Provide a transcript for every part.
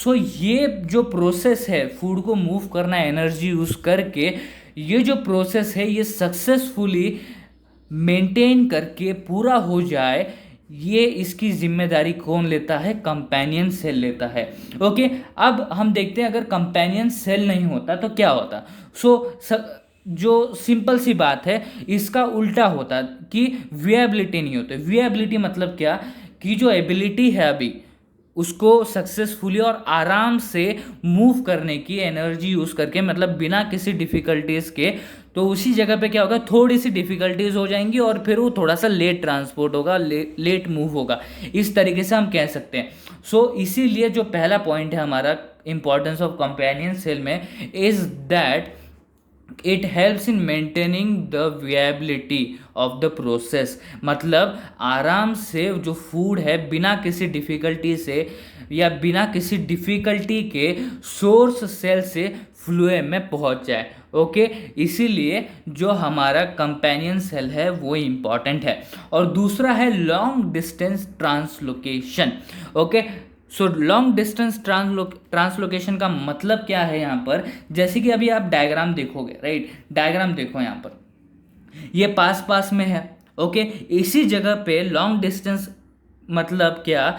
सो ये जो प्रोसेस है फूड को मूव करना एनर्जी यूज़ करके, ये जो प्रोसेस है ये सक्सेसफुली मेंटेन करके पूरा हो जाए, ये इसकी जिम्मेदारी कौन लेता है? कंपेनियन सेल लेता है। ओके, अब हम देखते हैं अगर कंपेनियन सेल नहीं होता तो क्या होता। जो सिंपल सी बात है, इसका उल्टा होता कि विएबिलिटी नहीं होती। विएबिलिटी मतलब क्या कि जो एबिलिटी है अभी उसको सक्सेसफुली और आराम से मूव करने की, एनर्जी यूज़ करके, मतलब बिना किसी डिफ़िकल्टीज़ के, तो उसी जगह पे क्या होगा, थोड़ी सी डिफ़िकल्टीज हो जाएंगी और फिर वो थोड़ा सा लेट ट्रांसपोर्ट होगा, लेट मूव होगा, इस तरीके से हम कह सकते हैं। इसीलिए जो पहला पॉइंट है हमारा इंपॉर्टेंस ऑफ कंपेनियन सेल में is that it helps in maintaining the viability of the process. मतलब आराम से जो फूड है बिना किसी डिफ़िकल्टी से या बिना किसी डिफ़िकल्टी के सोर्स सेल से फ्लूएम में पहुंच जाए। ओके, इसीलिए जो हमारा कंपेनियन सेल है वो इम्पॉर्टेंट है। और दूसरा है long distance translocation. Okay, so long distance translocation का मतलब क्या है यहाँ पर? जैसे कि अभी आप डायग्राम देखोगे, राइट, डायग्राम देखो यहाँ पर, ये पास पास में है। ओके, इसी जगह पे लॉन्ग डिस्टेंस मतलब क्या,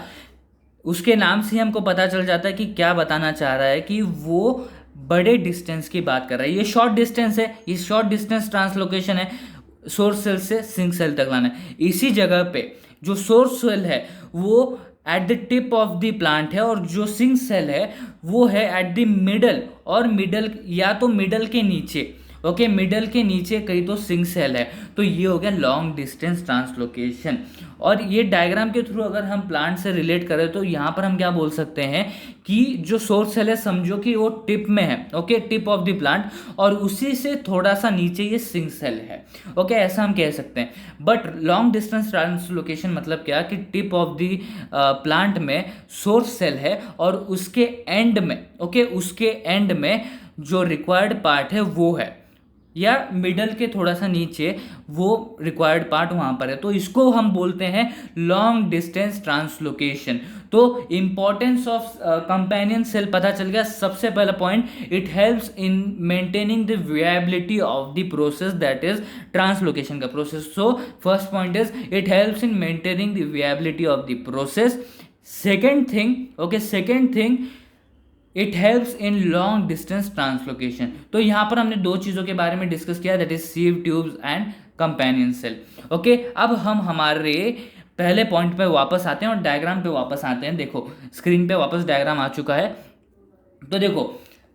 उसके नाम से ही हमको पता चल जाता है कि क्या बताना चाह रहा है, कि वो बड़े डिस्टेंस की बात कर रहा है। ये शॉर्ट डिस्टेंस है, ये शॉर्ट डिस्टेंस ट्रांसलोकेशन है, सोर्स सेल से सिंक सेल तक लाना है। इसी जगह पे जो सोर्स सेल है वो at the tip of the plant है, और जो सिंक सेल है वो है एट द मिडल, और मिडल या तो मिडल के नीचे। ओके, मिडल के नीचे कहीं तो सिंक सेल है। तो ये हो गया लॉन्ग डिस्टेंस ट्रांसलोकेशन। और ये डायग्राम के थ्रू अगर हम प्लांट से रिलेट करें तो यहाँ पर हम क्या बोल सकते हैं कि जो सोर्स सेल है समझो कि वो टिप में है। Okay, tip of the plant, और उसी से थोड़ा सा नीचे ये सिंक सेल है। ओके, ऐसा हम कह सकते हैं। बट लॉन्ग डिस्टेंस ट्रांसलोकेशन मतलब क्या कि टिप ऑफ द प्लांट में सोर्स सेल है, और उसके एंड में, ओके, उसके एंड में जो रिक्वायर्ड पार्ट है वो है, या मिडल के थोड़ा सा नीचे वो रिक्वायर्ड पार्ट वहाँ पर है। तो इसको हम बोलते हैं लॉन्ग डिस्टेंस ट्रांसलोकेशन। तो इंपॉर्टेंस ऑफ कंपेनियन सेल पता चल गया। सबसे पहला point, it helps in maintaining the viability of the process, that is translocation का process. So first point is it helps in maintaining the viability of the process. Second thing, okay, second thing, it helps in long distance translocation. तो यहाँ पर हमने दो चीज़ों के बारे में डिस्कस किया, that is sieve tubes and companion cell. Okay, अब हम हमारे पहले पॉइंट पे वापस आते हैं और डायग्राम पे वापस आते हैं। देखो स्क्रीन पे वापस डायग्राम आ चुका है। तो देखो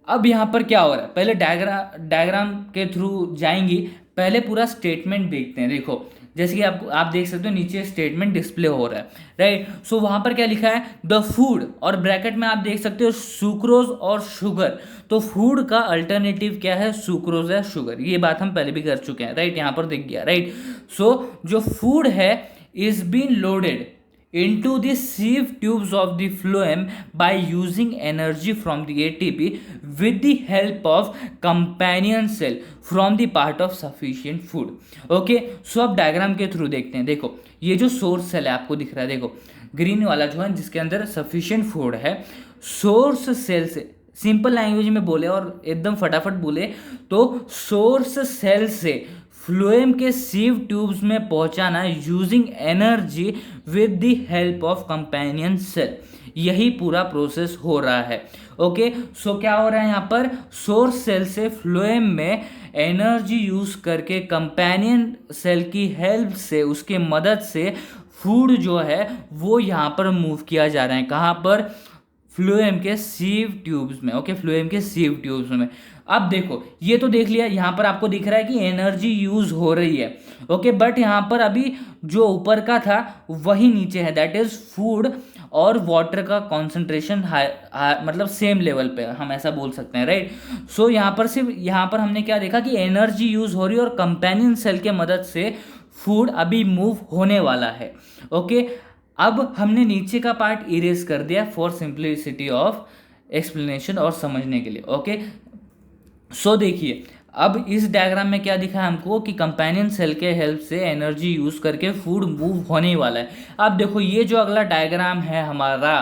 अब यहाँ पर क्या हो रहा है, पहले डायग्राम के थ्रू जाएंगी, पहले पूरा स्टेटमेंट देखते हैं। देखो जैसे कि आप देख सकते हो नीचे स्टेटमेंट डिस्प्ले हो रहा है, राइट। सो वहाँ पर क्या लिखा है, द फूड, और ब्रैकेट में आप देख सकते हो सुक्रोज और शुगर। तो फूड का अल्टरनेटिव क्या है, सुक्रोज या शुगर, ये बात हम पहले भी कर चुके हैं, राइट, यहाँ पर दिख गया, राइट। सो जो फूड है is been loaded into the sieve tubes of the phloem by using energy from the ATP with the help of companion cell from the part of sufficient food. Okay, so अब diagram के through देखते हैं। देखो ये जो source cell है आपको दिख रहा है, देखो ग्रीन वाला जो है जिसके अंदर सफिशिएंट फूड है, सोर्स सेल से, सिंपल लैंग्वेज में बोले और एकदम फटाफट बोले तो सोर्स सेल से फ्लोएम के सीव ट्यूब्स में पहुंचाना using energy with the help of companion cell, यही पूरा प्रोसेस हो रहा है। ओके, सो क्या हो रहा है यहाँ पर, सोर्स सेल से फ्लोएम में एनर्जी यूज करके कंपेनियन सेल की हेल्प से, उसके मदद से फूड जो है वो यहाँ पर मूव किया जा रहा है। कहाँ पर, फ्लोएम के सीव ट्यूब्स में। ओके, फ्लोएम के सीव ट्यूब्स में। अब देखो ये तो देख लिया, यहाँ पर आपको दिख रहा है कि एनर्जी यूज हो रही है। ओके, बट यहाँ पर अभी जो ऊपर का था वही नीचे है, दैट इज फूड और वाटर का कॉन्सेंट्रेशन मतलब सेम लेवल पे, हम ऐसा बोल सकते हैं, राइट। सो यहाँ पर सिर्फ, यहाँ पर हमने क्या देखा कि एनर्जी यूज हो रही है और कंपेनियन सेल के मदद से फूड अभी मूव होने वाला है। ओके, अब हमने नीचे का पार्ट इरेज कर दिया फॉर सिंप्लिसिटी ऑफ एक्सप्लेनेशन और समझने के लिए। ओके, सो देखिए अब इस डायग्राम में क्या दिखा है हमको कि कंपेनियन सेल के हेल्प से एनर्जी यूज करके फूड मूव होने वाला है। अब देखो ये जो अगला डायग्राम है हमारा,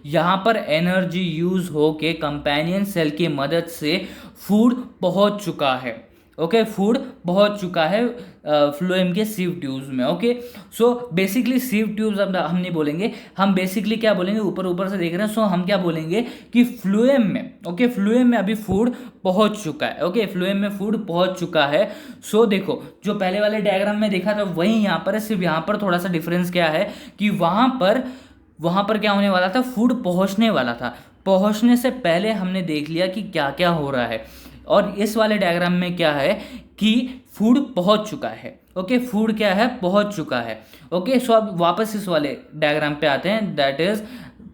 यहाँ पर एनर्जी यूज होके कंपेनियन सेल की मदद से फूड पहुँच चुका है। ओके, फूड पहुंच चुका है फ्लोएम के सीव ट्यूब्स में। Okay, so basically sieve tubes अब हम नहीं बोलेंगे, हम बेसिकली क्या बोलेंगे, ऊपर ऊपर से देख रहे हैं, सो हम क्या बोलेंगे कि फ्लोएम में, ओके, फ्लोएम में अभी फूड पहुंच चुका है। ओके, फ्लोएम में फूड पहुंच चुका है। सो देखो जो पहले वाले डायग्राम में देखा था वही यहाँ पर है, सिर्फ यहाँ पर थोड़ा सा डिफरेंस क्या है कि वहाँ पर क्या होने वाला था, फूड पहुँचने वाला था। पहुँचने से पहले हमने देख लिया कि क्या क्या हो रहा है, और इस वाले डायग्राम में क्या है कि फूड पहुंच चुका है। ओके, फूड क्या है, पहुंच चुका है। ओके, सो अब वापस इस वाले डायग्राम पे आते हैं, दैट इज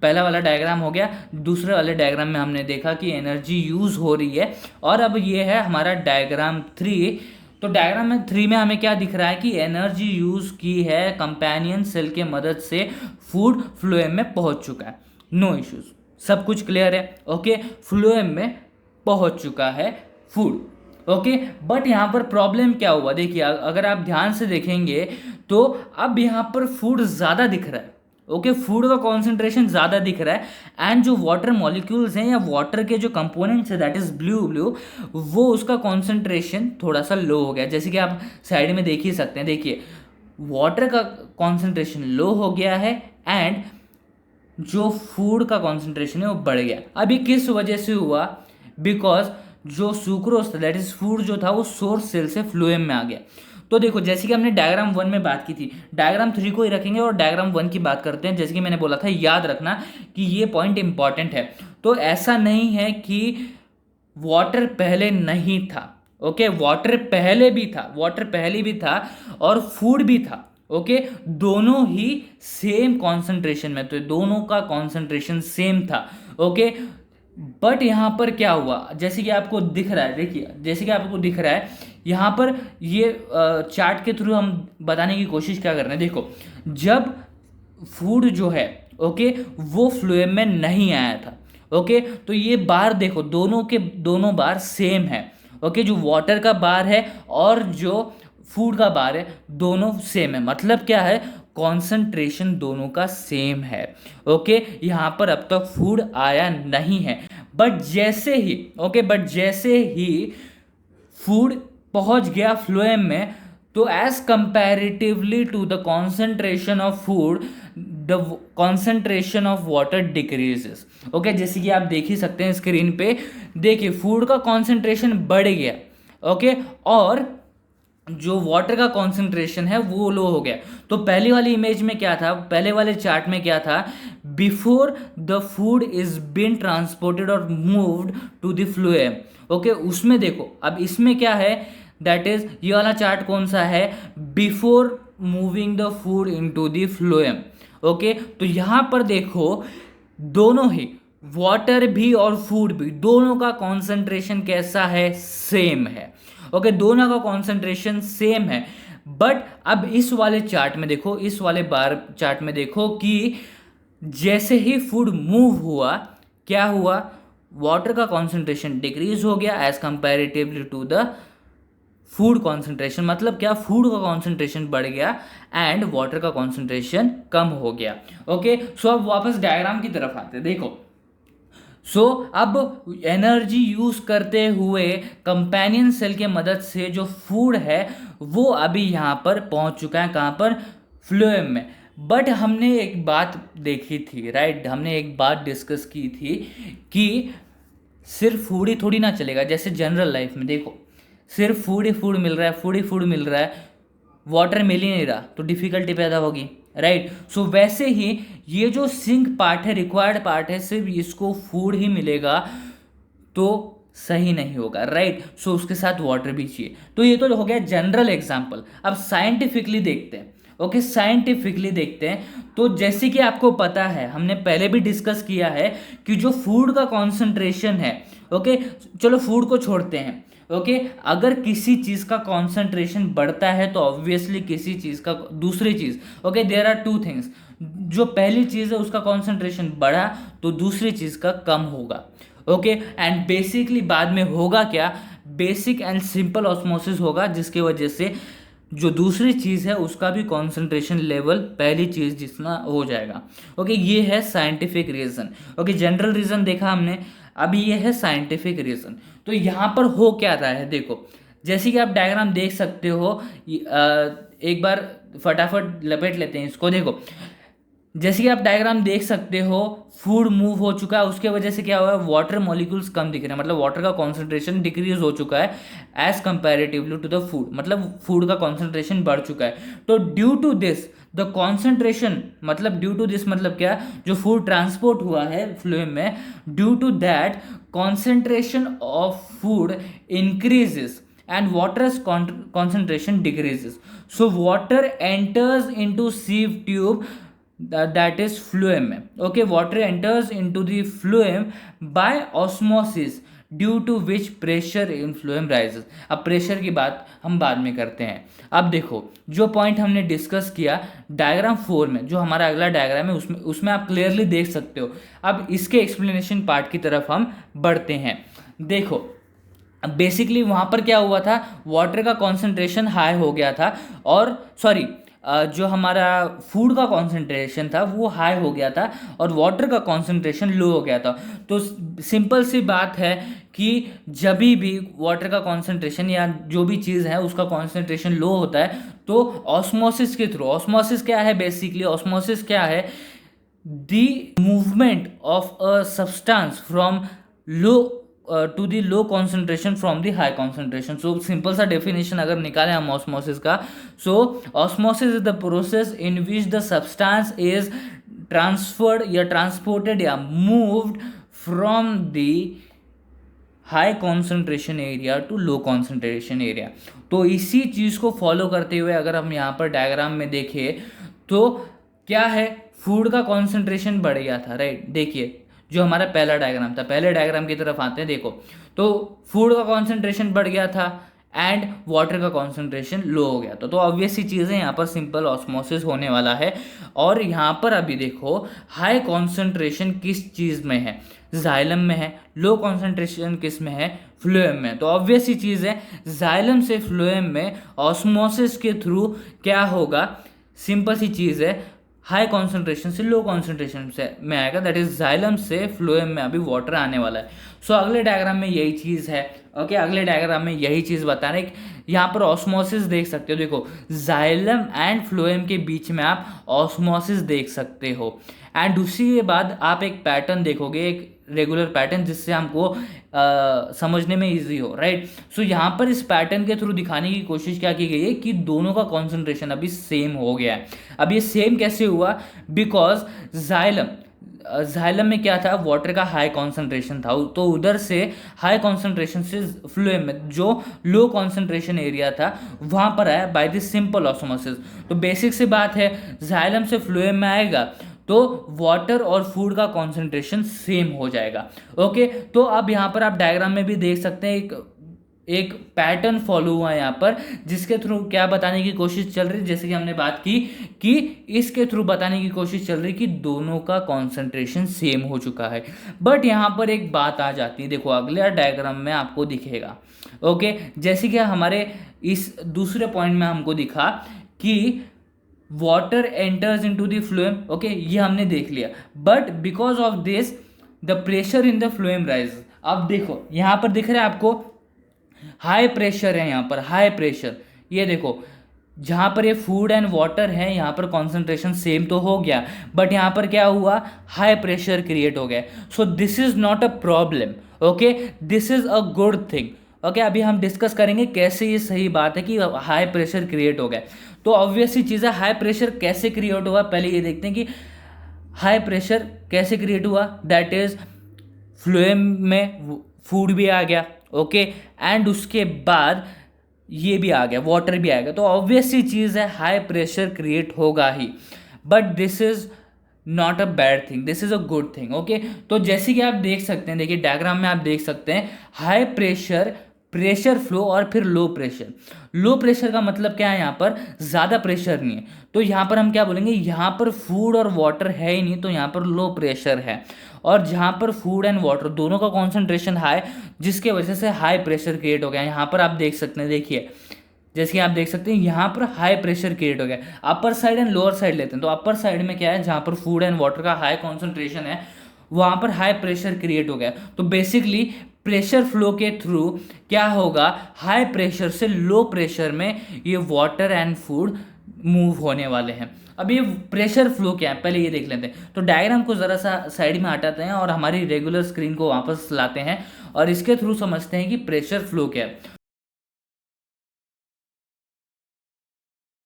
पहला वाला डायग्राम हो गया। दूसरे वाले डायग्राम में हमने देखा कि एनर्जी यूज हो रही है, और अब ये है हमारा डायग्राम 3। तो डायग्राम में 3 में हमें क्या दिख रहा है कि एनर्जी यूज की है कंपेनियन सेल के मदद से, फूड फ्लोएम में पहुंच चुका है, नो इश्यूज, सब कुछ क्लियर है। ओके, फ्लोएम में पहुंच चुका है फूड। ओके, बट यहाँ पर प्रॉब्लम क्या हुआ, देखिए अगर आप ध्यान से देखेंगे तो अब यहाँ पर फूड ज़्यादा दिख रहा है। ओके, फूड का कॉन्सेंट्रेशन ज़्यादा दिख रहा है, एंड जो वाटर मॉलिक्यूल्स हैं या वाटर के जो कंपोनेंट्स है, दैट इज ब्लू, वो उसका कॉन्सेंट्रेशन थोड़ा सा लो हो गया। जैसे कि आप साइड में देख ही सकते हैं, देखिए वाटर का कॉन्सेंट्रेशन लो हो गया है, एंड जो फूड का कॉन्सेंट्रेशन है वो बढ़ गया। अभी किस वजह से हुआ, बिकॉज जो सुक्रोज दैट इज फूड जो था वो सोर्स सेल से फ्लोएम में आ गया। तो देखो जैसे कि हमने डायग्राम 1 में बात की थी, डायग्राम 3 को ही रखेंगे और डायग्राम 1 की बात करते हैं। जैसे कि मैंने बोला था, याद रखना कि ये पॉइंट इंपॉर्टेंट है। तो ऐसा नहीं है कि वाटर पहले नहीं था। ओके, वाटर पहले भी था, वाटर पहले भी था और फूड भी था। ओके, दोनों ही सेम कॉन्सेंट्रेशन में, तो दोनों का कॉन्सेंट्रेशन सेम था। ओके, बट यहाँ पर क्या हुआ, जैसे कि आपको दिख रहा है, देखिए जैसे कि आपको दिख रहा है यहाँ पर, ये चार्ट के थ्रू हम बताने की कोशिश क्या कर रहे हैं। देखो जब फूड जो है, ओके, वो फ्लोएम में नहीं आया था। ओके, तो ये बार देखो दोनों के दोनों बार सेम है। ओके, जो वाटर का बार है और जो फूड का बार है दोनों सेम है। मतलब क्या है, कॉन्सेंट्रेशन दोनों का सेम है। ओके, यहाँ पर अब तक फूड आया नहीं है, बट जैसे ही फूड पहुँच गया फ्लोएम में, तो as comparatively to the concentration of food, the concentration of water decreases. Okay, जैसे कि आप देख ही सकते हैं स्क्रीन पे, देखिए फूड का कॉन्सेंट्रेशन बढ़ गया। ओके, और जो वाटर का कॉन्सेंट्रेशन है वो लो हो गया। तो पहली वाली इमेज में क्या था, पहले वाले चार्ट में क्या था, before the food is been transported और moved to the phloem. Okay, उसमें देखो अब इसमें क्या है, दैट इज ये वाला चार्ट कौन सा है, before moving the food into the phloem. Okay, तो यहाँ पर देखो दोनों ही वाटर भी और फूड भी, दोनों का कॉन्सेंट्रेशन कैसा है, सेम है। ओके, दोनों का कॉन्सेंट्रेशन सेम है। बट अब इस वाले चार्ट में देखो, इस वाले बार चार्ट में देखो कि जैसे ही फूड मूव हुआ, क्या हुआ, वाटर का कॉन्सेंट्रेशन डिक्रीज हो गया as comparatively to the food concentration. मतलब क्या, फूड का कॉन्सेंट्रेशन बढ़ गया एंड वाटर का कॉन्सेंट्रेशन कम हो गया। ओके, सो अब वापस डायग्राम की तरफ आते हैं। देखो सो अब एनर्जी यूज करते हुए कंपेनियन सेल के मदद से जो फूड है वो अभी यहाँ पर पहुँच चुका है, कहाँ पर, फ्लोएम में। बट हमने एक बात देखी थी, राइट, हमने एक बात डिस्कस की थी कि सिर्फ फूड ही थोड़ी ना चलेगा। जैसे जनरल लाइफ में देखो, सिर्फ फूड ही फूड मिल रहा है, फूड ही फूड मिल रहा है, वाटर मिल ही नहीं रहा, तो डिफ़िकल्टी पैदा होगी, राइट। सो वैसे ही ये जो सिंक पार्ट है, रिक्वायर्ड पार्ट है, सिर्फ इसको फूड ही मिलेगा तो सही नहीं होगा, राइट। सो उसके साथ वाटर भी चाहिए। तो ये तो हो गया जनरल एग्जांपल। अब साइंटिफिकली देखते हैं। ओके, साइंटिफिकली देखते हैं। तो जैसे कि आपको पता है, हमने पहले भी डिस्कस किया है कि जो फूड का कॉन्सेंट्रेशन है, ओके, चलो फूड को छोड़ते हैं। ओके, अगर किसी चीज़ का कॉन्सेंट्रेशन बढ़ता है तो ऑब्वियसली किसी चीज़ का, दूसरी चीज़, okay, there are two things, जो पहली चीज़ है उसका कॉन्सेंट्रेशन बढ़ा तो दूसरी चीज़ का कम होगा। ओके, एंड बेसिकली बाद में होगा क्या, बेसिक एंड सिंपल ऑस्मोसिस होगा, जिसकी वजह से जो दूसरी चीज़ है उसका भी कॉन्सेंट्रेशन लेवल पहली चीज़ जितना हो जाएगा। ओके, ये है scientific reason. Okay, general reason देखा हमने, अभी ये है साइंटिफिक रीज़न। तो यहाँ पर हो क्या रहा है, देखो जैसे कि आप डायग्राम देख सकते हो, एक बार फटाफट लपेट लेते हैं इसको। देखो जैसे कि आप डायग्राम देख सकते हो, फूड मूव हो चुका है, उसके वजह से क्या हुआ है, वाटर मॉलिक्यूल्स कम दिख रहे हैं, मतलब वाटर का कॉन्सेंट्रेशन डिक्रीज हो चुका है as comparatively to the food, मतलब फूड का कॉन्सेंट्रेशन बढ़ चुका है। तो due to this the concentration, मतलब ड्यू टू दिस मतलब क्या, जो फूड ट्रांसपोर्ट हुआ है फ्लोएम में, due to that concentration of food increases and water's concentration decreases. So water enters into sieve tube, that is phloem. Okay, water enters into the phloem by osmosis, due to which pressure in phloem rises. अब pressure की बात हम बाद में करते हैं। अब देखो जो पॉइंट हमने डिस्कस किया डायग्राम 4 में, जो हमारा अगला डायग्राम है उसमें आप क्लियरली देख सकते हो। अब इसके एक्सप्लेनेशन पार्ट की तरफ हम बढ़ते हैं। देखो बेसिकली वहाँ पर क्या हुआ था, वाटर का कॉन्सेंट्रेशन हाई हो गया था, और सॉरी जो हमारा फूड का कॉन्सेंट्रेशन था वो हाई हो गया था और वाटर का कॉन्सेंट्रेशन लो हो गया था। तो सिंपल सी बात है कि जब भी वाटर का कॉन्सेंट्रेशन या जो भी चीज़ है उसका कॉन्सेंट्रेशन लो होता है तो ऑस्मोसिस के थ्रू, ऑस्मोसिस क्या है बेसिकली, ऑस्मोसिस क्या है, the movement of a substance from low to the low concentration from the high concentration. So simple सा डेफिनेशन अगर निकालें हम ऑस्मोसिस का, so osmosis is the process in which the substance is transferred या transported या moved from the high concentration area to low concentration area. तो इसी चीज़ को फॉलो करते हुए अगर हम यहाँ पर डायग्राम में देखें तो क्या है, फूड का कॉन्सेंट्रेशन बढ़ गया था, राइट। देखिए जो हमारा पहला डायग्राम था, पहले डायग्राम की तरफ आते हैं। देखो तो फूड का कॉन्सेंट्रेशन बढ़ गया था एंड वाटर का कॉन्सेंट्रेशन लो हो गया था। तो ऑब्वियस सी चीज़ है, यहाँ पर सिंपल ऑस्मोसिस होने वाला है। और यहाँ पर अभी देखो हाई कॉन्सेंट्रेशन किस चीज़ में है, जाइलम में है, लो कॉन्सेंट्रेशन किस में है, फ्लोएम में। तो ऑब्वियस सी चीज़ है, जाइलम से फ्लोएम में ऑस्मोसिस के थ्रू क्या होगा, सिंपल सी चीज़ है, हाई कॉन्सेंट्रेशन से लो कॉन्सेंट्रेशन से में आएगा, दैट इज जाइलम से फ्लोएम में अभी वाटर आने वाला है। सो अगले डायग्राम में यही चीज़ है। ओके, अगले डायग्राम में यही चीज़ बता रहे हैं। यहाँ पर ऑस्मोसिस देख सकते हो, देखो जाइलम एंड फ्लोएम के बीच में आप ऑस्मोसिस देख सकते हो। एंड उसी के बाद आप एक पैटर्न देखोगे, एक रेगुलर पैटर्न, जिससे हमको समझने में इजी हो, राइट। सो यहाँ पर इस पैटर्न के थ्रू दिखाने की कोशिश क्या की गई है कि दोनों का कॉन्सेंट्रेशन अभी सेम हो गया है। अब ये सेम कैसे हुआ, बिकॉज जाइलम में क्या था, वाटर का हाई कॉन्सेंट्रेशन था, तो उधर से हाई कॉन्सेंट्रेशन से फ्लोएम में जो लो कॉन्सेंट्रेशन एरिया था वहाँ पर आया बाय दिस सिंपल ऑस्मोसिस। तो बेसिक सी बात है, जाइलम से फ्लोएम में आएगा तो वाटर और फूड का कॉन्सेंट्रेशन सेम हो जाएगा। ओके, तो अब यहाँ पर आप डायग्राम में भी देख सकते हैं एक पैटर्न फॉलो हुआ है यहाँ पर, जिसके थ्रू क्या बताने की कोशिश चल रही है, जैसे कि हमने बात की कि इसके थ्रू बताने की कोशिश चल रही है कि दोनों का कॉन्सेंट्रेशन सेम हो चुका है। बट यहाँ पर एक बात आ जाती है, देखो अगले डायग्राम में आपको दिखेगा। ओके, जैसे कि हमारे इस दूसरे पॉइंट में हमको दिखा कि water enters into the phloem. Okay, ये हमने देख लिया, but because of this the pressure in the phloem rise. अब देखो यहाँ पर दिख रहा है आपको हाई प्रेशर है, यहाँ पर हाई प्रेशर, ये देखो जहाँ पर ये फूड एंड वाटर है यहाँ पर कॉन्सेंट्रेशन सेम तो हो गया, बट यहाँ पर क्या हुआ, हाई प्रेशर क्रिएट हो गया। So this is not a problem, okay, this is a good thing. Okay, अभी हम डिस्कस करेंगे कैसे ये सही बात है कि हाई प्रेशर क्रिएट हो गया। तो ऑब्वियस सी चीज़ है, हाई प्रेशर कैसे क्रिएट हुआ, पहले ये देखते हैं कि हाई प्रेशर कैसे क्रिएट हुआ। दैट इज फ्लोएम में फूड भी आ गया, ओके, एंड उसके बाद ये भी आ गया, वाटर भी आ गया। तो ऑब्वियस सी चीज़ है, हाई प्रेशर क्रिएट होगा ही, but this is not a bad thing, this is a good thing. Okay, तो जैसे कि आप देख सकते हैं, देखिए डायग्राम में आप देख सकते हैं हाई प्रेशर, प्रेशर फ्लो और फिर लो प्रेशर। लो प्रेशर का मतलब क्या है, यहाँ पर ज़्यादा प्रेशर नहीं है, तो यहाँ पर हम क्या बोलेंगे, यहाँ पर फूड और वाटर है ही नहीं, तो यहाँ पर लो प्रेशर है। और जहाँ पर फूड एंड वाटर दोनों का कॉन्सेंट्रेशन हाई, जिसके वजह से हाई प्रेशर क्रिएट हो गया। यहाँ पर आप देख सकते हैं, देखिए जैसे कि आप देख सकते हैं यहाँ पर हाई प्रेशर क्रिएट हो गया। Upper side and lower side लेते हैं तो अपर साइड में क्या है, जहाँ पर फूड एंड वाटर का हाई कॉन्सेंट्रेशन है वहाँ पर हाई प्रेशर क्रिएट हो गया। तो बेसिकली प्रेशर फ्लो के थ्रू क्या होगा, हाई प्रेशर से लो प्रेशर में ये वाटर एंड फूड मूव होने वाले हैं। अब ये प्रेशर फ्लो क्या है पहले ये देख लेते हैं। तो डायग्राम को ज़रा सा साइड में हटाते हैं और हमारी रेगुलर स्क्रीन को वापस लाते हैं और इसके थ्रू समझते हैं कि प्रेशर फ्लो क्या है।